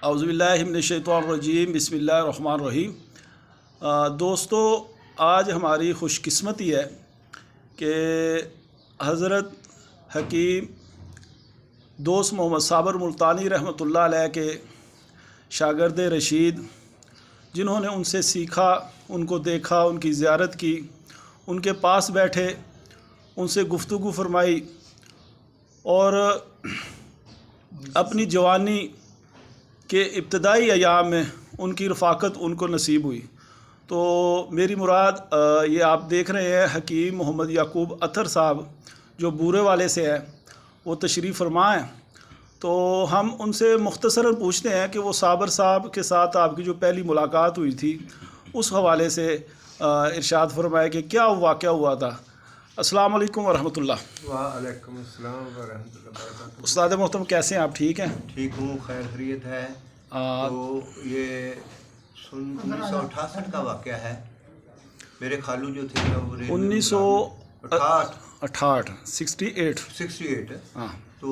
اعوذ باللہ من الشیطان الرجیم بسم اللہ الرحمن الرحیم۔ دوستو، آج ہماری خوش قسمتی ہے کہ حضرت حکیم دوست محمد صابر ملتانی رحمۃ اللہ علیہ کے شاگرد رشید، جنہوں نے ان سے سیکھا، ان کو دیکھا، ان کی زیارت کی، ان کے پاس بیٹھے، ان سے گفتگو فرمائی اور اپنی جوانی کے ابتدائی ایام میں ان کی رفاقت ان کو نصیب ہوئی۔ تو میری مراد یہ آپ دیکھ رہے ہیں حکیم محمد یعقوب اطہر صاحب جو بورے والے سے ہے، وہ تشریف فرما ہیں۔ تو ہم ان سے مختصراً پوچھتے ہیں کہ وہ صابر صاحب کے ساتھ آپ کی جو پہلی ملاقات ہوئی تھی اس حوالے سے ارشاد فرمائے کہ کیا واقعہ ہوا تھا۔ السلام علیکم ورحمۃ اللہ۔ وعلیکم السلام ورحمۃ اللہ وبرکاتہ۔ استاد محترم کیسے ہیں آپ؟ ٹھیک ہیں؟ ٹھیک ہوں، خیر خیریت ہے۔ تو یہ 1968 کا واقعہ ہے۔ میرے خالو جو تھے وہ 1968 ہاں۔ تو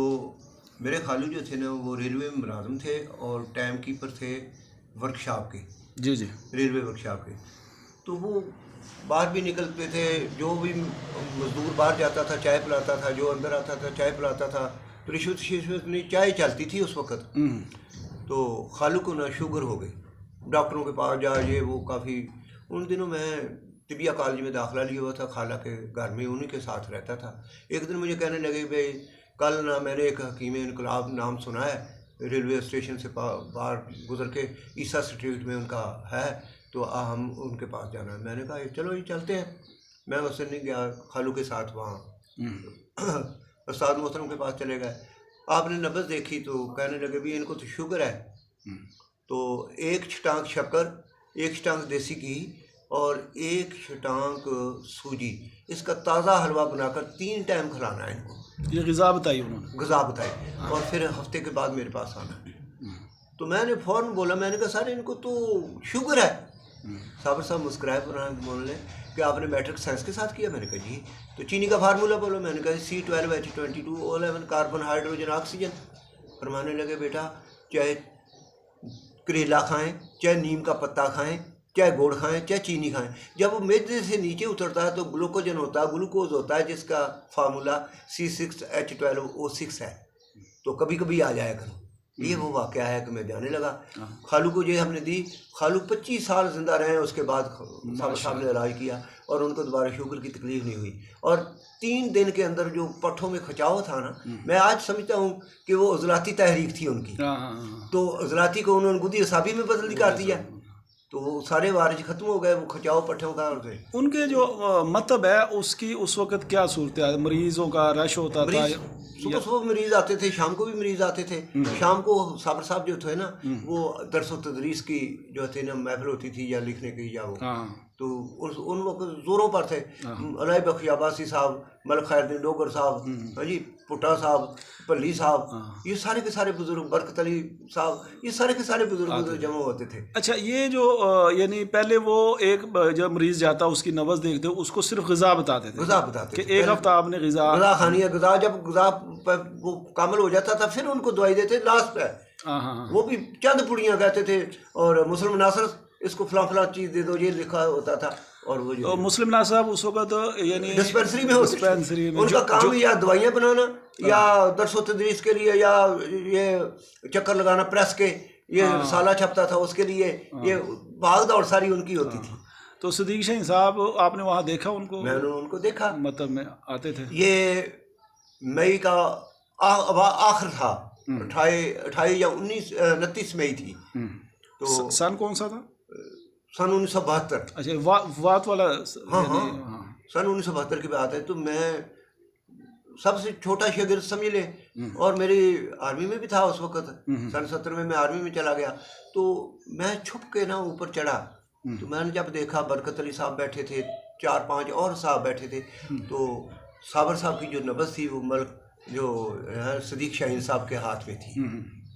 میرے خالو جو تھے نا وہ ریلوے میں ملازم تھے اور ٹائم کیپر تھے ورکشاپ کے۔ جی ریلوے ورکشاپ کے۔ تو وہ باہر بھی نکلتے تھے، جو بھی مزدور باہر جاتا تھا چائے پلاتا تھا، جو اندر آتا تھا چائے پلاتا تھا۔ تو رشوت نہیں، چائے چلتی تھی اس وقت۔ تو خالو کو نا شوگر ہو گئی، ڈاکٹروں کے پاس جا یہ وہ کافی۔ ان دنوں میں طبیہ کالج میں داخلہ لیا ہوا تھا، خالہ کے گھر میں انہیں کے ساتھ رہتا تھا۔ ایک دن مجھے کہنے لگے بھائی کل نا میں نے ایک حکیم انقلاب نام سنا ہے، ریلوے اسٹیشن سے باہر گزر کے عیسیٰ اسٹریٹ میں ان کا ہے، تو ہم ان کے پاس جانا ہے۔ میں نے کہا چلو یہ چلتے ہیں۔ میں اس سے نہیں گیا، خالو کے ساتھ وہاں استاد محترم کے پاس چلے گئے۔ آپ نے نبض دیکھی تو کہنے لگے بھی ان کو تو شوگر ہے، تو 1 چھٹانک شکر، 1 چھٹانک دیسی گھی اور 1 چھٹانک سوجی، اس کا تازہ حلوہ بنا کر 3 ٹائم کھلانا ہے ان کو۔ یہ غذا بتائی انہوں نے؟ غذا بتائی، اور پھر ہفتے کے بعد میرے پاس آنا ہے۔ تو میں نے فوراً بولا، میں نے کہا سر ان کو تو شوگر ہے۔ صابر صاحب مسکرائے بولنے کہ آپ نے میٹرک سائنس کے ساتھ کیا؟ میں نے کہا جی۔ تو چینی کا فارمولہ بولو۔ میں نے کہا C12H22O11 کاربن ہائیڈروجن آکسیجن۔ فرمانے لگے بیٹا چاہے کریلا کھائیں، چاہے نیم کا پتا کھائیں، چاہے گوڑ کھائیں، چاہے چینی کھائیں، جب وہ معدے سے نیچے اترتا ہے تو گلوکوجن ہوتا ہے، گلوکوز ہوتا ہے، جس کا فارمولہ C6H12O6 ہے۔ تو کبھی کبھی آ جایا کرو۔ یہ وہ واقعہ ہے کہ میں جانے لگا۔ خالو کو یہ ہم نے دی، خالو 25 سال زندہ رہے، اس کے بعد صابر صاحب نے علاج کیا اور ان کو دوبارہ شوگر کی تکلیف نہیں ہوئی۔ اور 3 دن کے اندر جو پٹھوں میں کھچاؤ تھا نا، میں آج سمجھتا ہوں کہ وہ عضلاتی تحریک تھی ان کی، تو عضلاتی کو انہوں نے گدی اعصابی میں بدل کر دیا، تو وہ سارے وارج ختم ہو گئے، وہ کھچاؤ پٹھوں کا۔ ان کے جو مطلب ہے اس کی اس وقت کیا صورت ہے؟ مریضوں کا رش ہوتا تھا؟ صبح مریض آتے تھے، شام کو بھی مریض آتے تھے۔ شام کو صابر صاحب جو تھے نا وہ درس و تدریس کی جو تھی نا محفل ہوتی تھی یا لکھنے کی یا وہ، تو ان وقت زوروں پر تھے۔ علائی بخش عباسی صاحب، ملک خیر الدین ڈوگر صاحب، جی پٹا صاحب، پلی صاحب، یہ سارے کے سارے بزرگ، برکت علی صاحب، یہ سارے کے سارے بزرگ جمع ہوتے تھے۔ اچھا، یہ جو یعنی پہلے وہ ایک جب مریض جاتا اس کی نبض دیکھتے اس کو صرف غذا بتاتے تھے کہ ایک ہفتہ آپ نے غذا کھانی ہے۔ غذا جب غذا وہ کامل ہو جاتا تھا پھر ان کو دوائی دیتے لاسٹ پہ، وہ بھی چند پڑیاں کہتے تھے، اور مسلم ناصر اس کو فلاں فلاں چیز دے دو، یہ لکھا ہوتا تھا۔ اور وہ جو مسلم ناصر صاحب اس وقت یعنی ڈسپینسری میں ان کا کام یا دوائیاں بنانا یا درس و تدریس کے لیے، یا یہ چکر لگانا پریس کے، یہ رسالہ چھپتا تھا اس کے لیے، یہ بھاگ دوڑ ساری ان کی ہوتی تھی۔ تو صدیق شاہین صاحب آپ نے وہاں دیکھا ان کو؟ میں نے ان کو دیکھا، مطلب میں آتے تھے۔ یہ مئی کا آخر تھا، 28 یا 29 مئی تھی۔ تو سن کون سا تھا؟ سن 1972۔ اچھا، وات والا؟ ہاں، سن 1972 کی بات ہے۔ تو میں سب سے چھوٹا شاگرد سمجھ لیں، اور میری آرمی میں بھی تھا اس وقت، سن 70 میں آرمی میں چلا گیا۔ تو میں چھپ کے نا اوپر چڑھا، تو میں نے جب دیکھا برکت علی صاحب بیٹھے تھے، 4-5 اور صاحب بیٹھے تھے، تو صابر صاحب کی جو نبض تھی وہ ملک جو صدیق شاہین صاحب کے ہاتھ میں تھی۔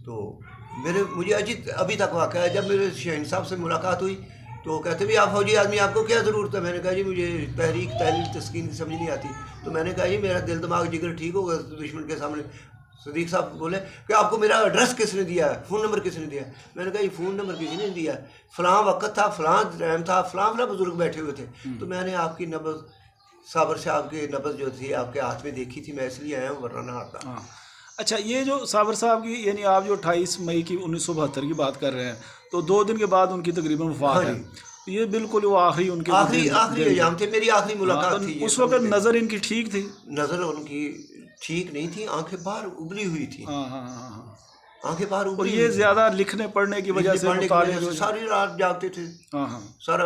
تو مجھے ابھی تک واقعہ ہے، جب میرے شاہین صاحب سے ملاقات ہوئی تو کہتے بھی آپ فوجی آدمی، آپ کو کیا ضرورت ہے؟ میں نے کہا جی مجھے تحریک تحلیل تسکین کی سمجھ نہیں آتی۔ تو میں نے کہا جی میرا دل دماغ جگر ٹھیک ہوگا تو دشمن کے سامنے صدیق صاحب بولے کہ آپ کو میرا ایڈریس کس نے دیا ہے, فون نمبر کس نے دیا ہے؟ میں نے کہا یہ فون نمبر کسی نے دیا ہے, فلاں وقت تھا, فلاں ٹائم تھا, فلاں بزرگ بیٹھے ہوئے تھے, تو میں نے آپ کی نبض صابر صاحب کی نبض جو تھی آپ کے ہاتھ میں دیکھی تھی, میں اس لیے آیا ہوں ورنہ نہ آتا. اچھا, یہ جو صابر صاحب کی یعنی آپ جو 28 مئی کی 1972 کی بات کر رہے ہیں, تو 2 دن کے بعد ان کی تقریباً وفات ہے. یہ بالکل وہ آخری ان کے آخری ایام تھے, میری آخری ملاقات تھی. اس وقت نظر ان کی ٹھیک تھی؟ نظر ان کی ٹھیک نہیں تھی, آنکھیں باہر ابلی ہوئی تھی. آنکھیں باہر اور یہ زیادہ لکھنے پڑھنے کی وجہ سے ساری رات جاگتے تھے, سارا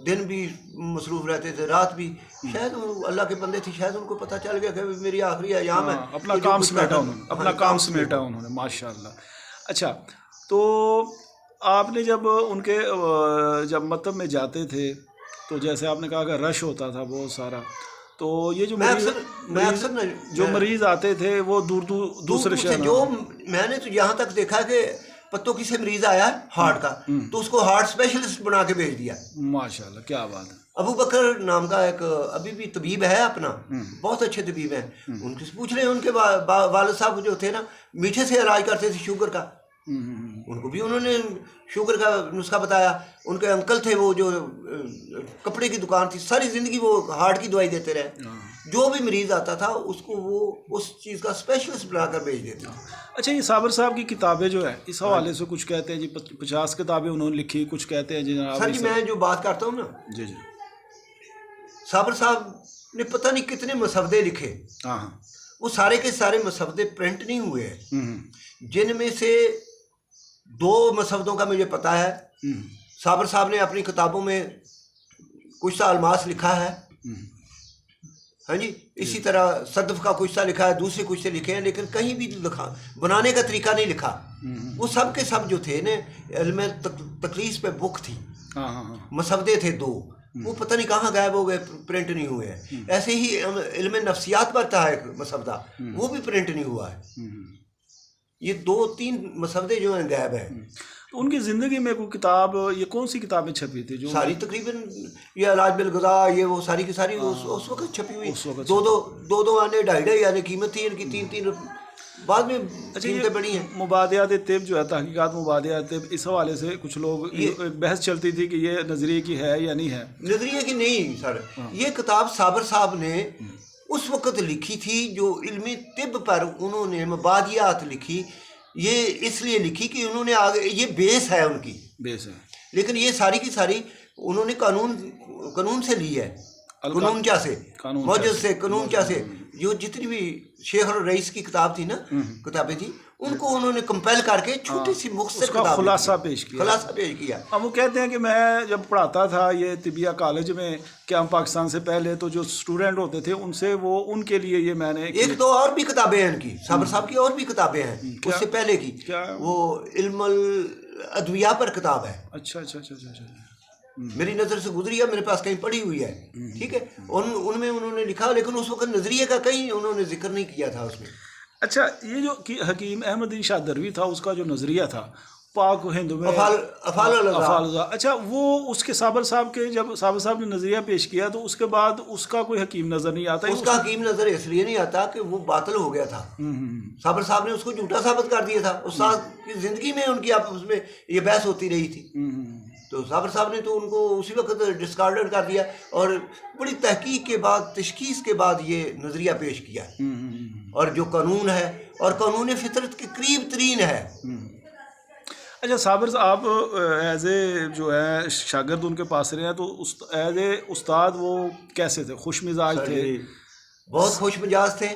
دن بھی مصروف رہتے تھے, رات بھی. شاید اللہ کے بندے تھے, شاید ان کو پتہ چل گیا کہ میری آخری ایام ہے, اپنا کام سمیٹا انہوں نے, ماشاء اللہ. اچھا, تو آپ نے جب ان کے جب مطلب میں جاتے تھے تو جیسے آپ نے کہا کہ رش ہوتا تھا بہت سارا, تو یہ جو مریض آتے تھے وہ دوسرے شہر, جو میں نے تو یہاں تک دیکھا کہ پتوں کی سے مریض آیا ہارٹ کا, تو اس کو ہارٹ اسپیشلسٹ بنا کے بھیج دیا. ماشاءاللہ, کیا بات ہے. ابو بکر نام کا ایک ابھی بھی طبیب ہے اپنا, بہت اچھے طبیب ہیں. ان سے پوچھ رہے ہیں, ان کے والد صاحب جو تھے نا میٹھے سے علاج کرتے تھے شوگر کا, ان کو بھی انہوں نے شوگر کا نسخہ بتایا. ان کے انکل تھے وہ جو کپڑے کی دکان تھی, ساری زندگی وہ ہارٹ کی دوائی دیتے رہے. جو بھی مریض آتا تھا اس کو وہ اس چیز کا اسپیشلسٹ بنا کر بھیج دیتے. اچھا, یہ صابر صاحب کی کتابیں جو ہے اس حوالے سے کچھ کہتے ہیں جی 50 کتابیں انہوں نے لکھی, کچھ کہتے ہیں جی جناب. سر جی میں جو بات کرتا ہوں نا, جی صابر صاحب نے پتہ نہیں کتنے مسودے لکھے. وہ سارے کے سارے مسودے پرنٹ نہیں ہوئے ہیں, جن میں سے 2 مسودوں کا مجھے پتہ ہے. صابر صاحب نے اپنی کتابوں میں کچھ سا الماس لکھا ہے, ہاں جی, اسی طرح صدف کا کچھ سا لکھا ہے, دوسرے کچھ سے لکھے ہیں, لیکن کہیں بھی لکھا بنانے کا طریقہ نہیں لکھا. وہ سب کے سب جو تھے نا علم تخلیص پہ بک تھی, مسودے تھے 2, وہ پتہ نہیں کہاں غائب ہو گئے, پرنٹ نہیں ہوئے ہیں. ایسے ہی علم نفسیات پر تھا ایک مسودہ, وہ بھی پرنٹ نہیں ہوا ہے. یہ 2-3 مسودے جو ہیں غائب ہیں. ان کی زندگی میں کوئی کتاب, یہ کون سی کتابیں چھپی تھی جو ساری تقریباً یہ علاج بالغذا, یہ وہ ساری کی ساری اس وقت چھپی ہوئی. 2 آنے 2.5 آنے قیمت تھی ان کی, 3 بعد میں قیمتیں بڑی ہیں. مبادیات طب جو ہے, تحقیقات مبادیات طب, اس حوالے سے کچھ لوگ بحث چلتی تھی کہ یہ نظریے کی ہے یا نہیں ہے. نظریے کی نہیں سر, یہ کتاب صابر صاحب نے اس وقت لکھی تھی جو علمی طب پر انہوں نے مبادیات لکھی. یہ اس لیے لکھی کہ انہوں نے آگے, یہ بیس ہے ان کی, بیس ہے, لیکن یہ ساری کی ساری انہوں نے قانون سے لی ہے. قانون کیا سے, موجز سے, قانون کیا سے. جو جتنی بھی شیخ اور رئیس کی کتاب تھی نا, کتابیں تھی, ان کو انہوں نے کمپیل کر کے چھوٹی سی مختصر کتاب خلاصہ پیش کیا. اب وہ کہتے ہیں کہ میں جب پڑھاتا تھا یہ طبیہ کالج میں قیام پاکستان سے پہلے, تو جو اسٹوڈنٹ ہوتے تھے ان سے وہ ان کے لیے یہ میں نے ایک تو اور بھی کتابیں ہیں ان کی, صابر صاحب کی اور بھی کتابیں ہیں اس سے پہلے کی. وہ علم الادویہ پر کتاب ہے. اچھا, میری نظر سے گزری ہے, میرے پاس کہیں پڑھی ہوئی ہے. ٹھیک ہے, ان میں انہوں نے لکھا, لیکن اس وقت نظریے کا کہیں انہوں نے ذکر نہیں کیا تھا اس میں. اچھا, یہ جو حکیم احمد دین شاہ دروی تھا, اس کا جو نظریہ تھا پاک ہند میں افعال, اچھا, وہ اس کے صابر صاحب کے جب صابر صاحب نے نظریہ پیش کیا تو اس کے بعد اس کا کوئی حکیم نظر نہیں آتا. اس کا حکیم نظر اس لیے نہیں آتا کہ وہ باطل ہو گیا تھا. صابر صاحب نے اس کو جھوٹا ثابت کر دیا تھا. استاد کی زندگی میں ان کی آپس میں یہ بحث ہوتی رہی تھی, تو صابر صاحب نے تو ان کو اسی وقت ڈسکارڈڈ کر دیا, اور بڑی تحقیق کے بعد, تشخیص کے بعد یہ نظریہ پیش کیا. اور جو قانون ہے, اور قانون فطرت کے قریب ترین ہے. اچھا, صابر صاحب ایز اے جو ہے شاگرد ان کے پاس رہے ہیں, تو ایز اے استاد وہ کیسے تھے؟ خوش مزاج تھے؟ بہت خوش مزاج تھے,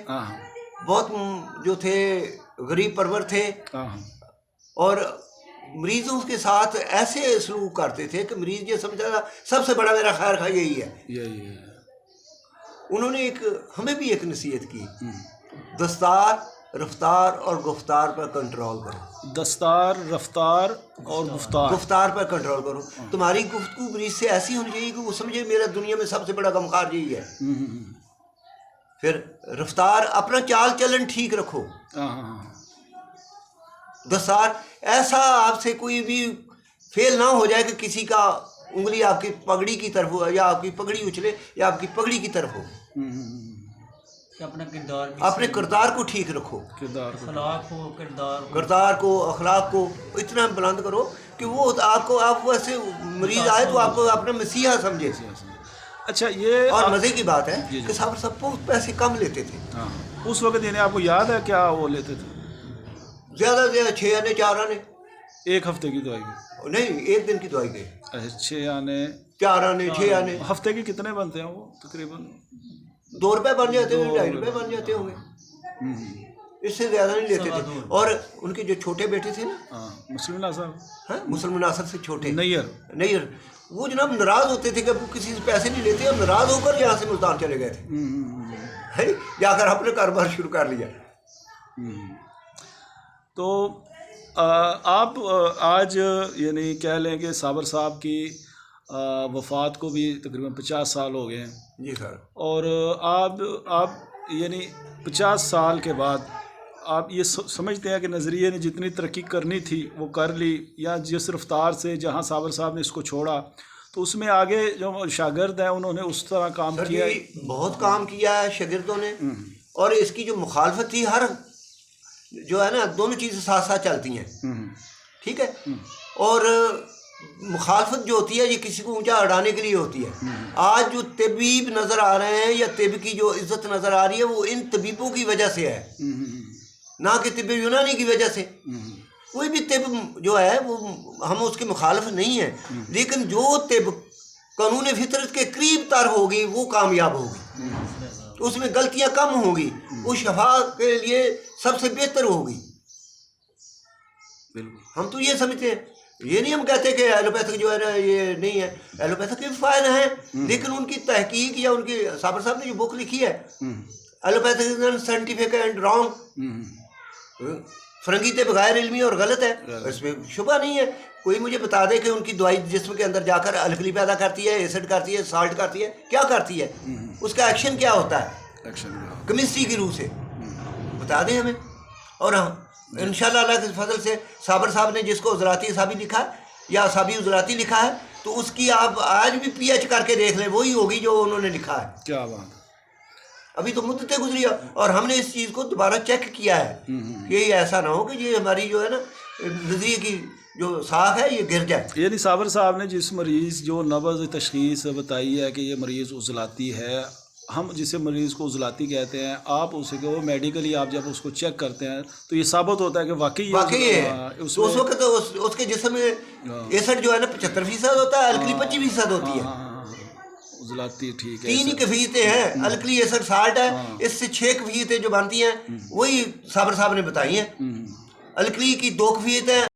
بہت جو تھے غریب پرور تھے, اور مریضوں کے ساتھ ایسے سلوک کرتے تھے کہ مریض یہ سمجھا تھا سب سے بڑا میرا خیر خواہ یہی ہے. انہوں نے ہمیں بھی ایک نصیحت کی, دستار, رفتار اور گفتار پر کنٹرول کرو. دستار, رفتار اور گفتار پر کنٹرول کرو. تمہاری گفتگو مریض سے ایسی ہونی چاہیے کہ وہ سمجھے میرا دنیا میں سب سے بڑا غمخوار یہی ہے. پھر رفتار, اپنا چال چلن ٹھیک رکھو. دستار, ایسا آپ سے کوئی بھی فیل نہ ہو جائے کہ کسی کا انگلی آپ کی پگڑی کی طرف ہو, یا آپ کی پگڑی اچھلے یا آپ کی پگڑی کی طرف ہو. کہ اپنا کردار بھی اپنے کردار کو ٹھیک رکھو، کردار کو اخلاق کو کردار کو کردار کو اخلاق کو اتنا بلند کرو کہ وہ آپ کو ایسے مریض آئے تو آپ کو اپنا مسیحا سمجھے۔ اچھا یہ اور مزے کی بات ہے جی۔ کہ صابر صاحب بہت پیسے کم لیتے تھے، ہاں اس وقت یعنی آپ کو یاد ہے کیا وہ لیتے تھے؟ زیادہ سے زیادہ 6 آنے 4 آنے، ایک ہفتے کی دوائی کی؟ نہیں 1 دن کی دوائی گئے، اچھا 6 آنے 4 آنے 6 آنے، ہفتے کے کتنے بنتے ہیں وہ تقریباً؟ 2 روپے بن جاتے ہیں، 2.5 روپے بن جاتے ہوں گے، اس سے زیادہ نہیں لیتے تھے۔ اور ان کے جو چھوٹے بیٹے تھے نا، ہاں مسلم صاحب ہاں مسلم ناصر سے چھوٹے نیئر وہ جناب ناراض ہوتے تھے کہ وہ کسی سے پیسے نہیں لیتے، اور ناراض ہو کر یہاں سے ملتان چلے گئے تھے، جا کر اپنے کاروبار شروع کر لیا۔ تو آپ آج یعنی کہہ لیں کہ صابر صاحب کی وفات کو بھی تقریباً 50 سال ہو گئے ہیں، جی سر۔ اور آپ یعنی 50 سال کے بعد آپ یہ سمجھتے ہیں کہ نظریے نے جتنی ترقی کرنی تھی وہ کر لی، یا جس رفتار سے جہاں صابر صاحب نے اس کو چھوڑا تو اس میں آگے جو شاگرد ہیں انہوں نے اس طرح کام کیا ہے؟ بہت کام کیا ہے شاگردوں نے، اور اس کی جو مخالفت تھی ہر جو ہے نا دونوں چیزیں ساتھ ساتھ چلتی ہیں، ٹھیک ہے، اور مخالفت جو ہوتی ہے یہ کسی کو اونچا اڑانے کے لیے ہوتی ہے۔ آج جو طبیب نظر آ رہے ہیں یا طب کی جو عزت نظر آ رہی ہے وہ ان طبیبوں کی وجہ سے ہے، نہ کہ طب یونانی کی وجہ سے۔ کوئی بھی طب جو ہے وہ ہم اس کے مخالف نہیں ہیں، لیکن جو طب قانون فطرت کے قریب تر ہوگی وہ کامیاب ہوگی، اس میں غلطیاں کم ہوں گی، وہ شفا کے لیے سب سے بہتر ہوگی۔ ہم تو یہ سمجھتے ہیں، یہ نہیں ہم کہتے کہ ایلوپیتھک جو ہے نا یہ نہیں ہے، ایلوپیتھک کے بھی فائدہ ہیں، لیکن ان کی تحقیق یا ان کی صابر صاحب نے جو بک لکھی ہے allopathic is scientific and wrong, فرنگی طب غیر علمی اور غلط ہے، اس میں شبہ نہیں ہے۔ کوئی مجھے بتا دے کہ ان کی دوائی جسم کے اندر جا کر الکلی پیدا کرتی ہے، ایسڈ کرتی ہے، سالٹ کرتی ہے، کیا کرتی ہے، اس کا ایکشن کیا ہوتا ہے کیمسٹری کی روح سے، بتا دیں ہمیں۔ اور ہاں انشاءاللہ اللہ کے فضل سے صابر صاحب نے جس کو عضلاتی اعصابی لکھا یا اعصابی عضلاتی لکھا ہے تو اس کی آپ آج بھی پی ایچ کر کے دیکھ لیں، وہی ہوگی جو انہوں نے لکھا ہے۔ کیا بات! ابھی تو مدتیں گزری ہے اور ہم نے اس چیز کو دوبارہ چیک کیا ہے کہ یہ ایسا نہ ہو کہ یہ ہماری جو ہے نا نظریے کی جو ساکھ ہے یہ گر جائے۔ یعنی صابر صاحب نے جس مریض جو نبض تشخیص بتائی ہے کہ یہ مریض عضلاتی ہے، ہم جسے مریض کو عضلاتی کہتے ہیں، آپ اسے کہ وہ میڈیکلی آپ جب اس کو چیک کرتے ہیں تو یہ ثابت ہوتا ہے کہ واقعی ہے۔ تو اس وقت اس کے جسم میں ایسڈ جو ہے نا 75% ہوتا ہے، الکلی 25% ہوتی ہے، عضلاتی ٹھیک ہے۔ 3 ہی کیفیتیں ہیں، الکلی ایسڈ سالٹ ہے، اس سے 6 کیفیتیں جو بنتی ہیں وہی صابر صاحب نے بتائی ہیں۔ الکلی کی 2 کیفیتیں